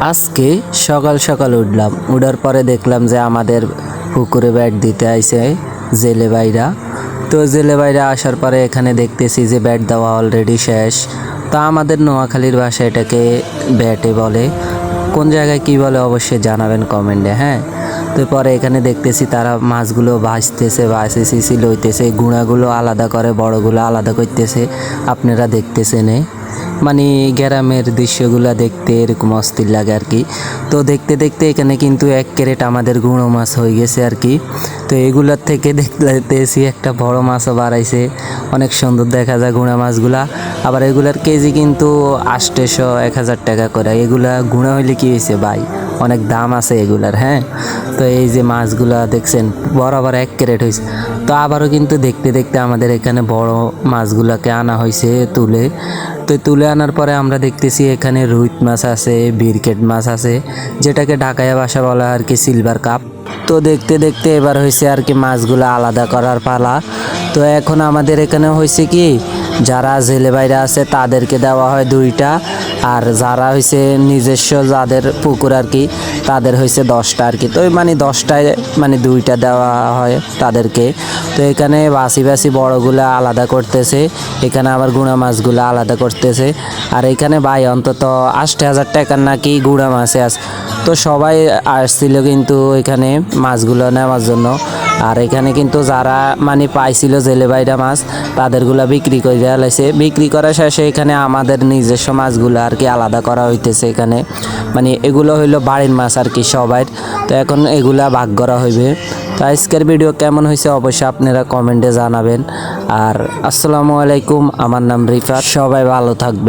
আজকে সকাল সকাল উঠলাম, উঠার পরে দেখলাম যে আমাদের পুকুরে ব্যাট দিতে আইছে জেলে ভাইরা। তো জেলে ভাইরা আসার পরে এখানে দেখতেছি যে ব্যাট দেওয়া অলরেডি শেষ। তা আমাদের নোয়াখালীর ভাষায় এটাকে ব্যাটে বলে, কোন জায়গায় কি বলে অবশ্যই জানাবেন কমেন্টে। হ্যাঁ, তো পরে এখানে দেখতেছি তারা মাছগুলো ভাজতেছে, ভাসেছি লইতেছে, গুঁড়াগুলো আলাদা করে বড়গুলো আলাদা করতেছে। আপনারা দেখতেছেন, মানে গ্রামের দৃশ্যগুলো দেখতে এরকম অস্থির লাগে আর কি। তো দেখতে দেখতে এখানে কিন্তু 1 ক্যারেট আমাদের গুঁড়ো মাছ হয়ে গেছে আর কি। তো এগুলোর থেকে দেখতেছি একটা বড় মাছও বাড়াইছে, অনেক সুন্দর দেখা যায় গুঁড়া মাছগুলা। আবার এগুলার কেজি কিন্তু 800-1000 টাকা করে। এগুলা গুঁড়া হইলে কি হয়েছে ভাই, অনেক দাম আছে এগুলার। হ্যাঁ, তো এই যে মাছগুলা দেখছেন বরাবর 1 ক্যারেট হয়েছে। তো আবারও কিন্তু দেখতে দেখতে আমাদের এখানে বড় মাছগুলাকে আনা হয়েছে তুলে। তো তুলে আনার পরে আমরা দেখতেছি এখানে রুই মাছ আছে, বিরকেট মাছ আছে, যেটাকে ঢাকাইয়া ভাষা বলা আর কি সিলভার কাপ। তো দেখতে দেখতে এবার হয়েছে আর কি মাছগুলো আলাদা করার পালা। তো এখন আমাদের এখানে হয়েছে কি, যারা জেলে বাইরে আছে তাদেরকে দেওয়া হয় 2টা, আর যারা হয়েছে নিজস্ব যাদের পুকুর আর কি তাদের হয়েছে 10টা আর কি। তো মানে 10টায় মানে 2টা দেওয়া হয় তাদেরকে। তো এখানে বাসি বাসি বড়গুলো আলাদা করতেছে, এখানে আবার গুঁড়া মাছগুলো আলাদা করতেছে। আর এখানে ভাই অন্তত 80,000 টাকার নাকি গুঁড়া মাছে আছে। তো সবাই আসছিল কিন্তু এখানে মাছগুলো নেওয়ার জন্য। আর এখানে কিন্তু যারা মানে পাইছিল জেলে বাইরা মাছ তাদেরগুলা বিক্রি করে দেওয়া হয়েছে। বিক্রি করা শেষে এখানে আমাদের নিজস্ব মাছগুলো আর কি আলাদা করা হইতেছে এখানে। মানে এগুলো হইলো বাড়ির মাছ আর কি সবাই। তো এখন এগুলা ভাগ করা হইবে। তো আজকের ভিডিও কেমন হয়েছে অবশ্যই আপনারা কমেন্টে জানাবেন। আর আসসালামু আলাইকুম, আমার নাম রিফাত, সবাই ভালো থাকবে।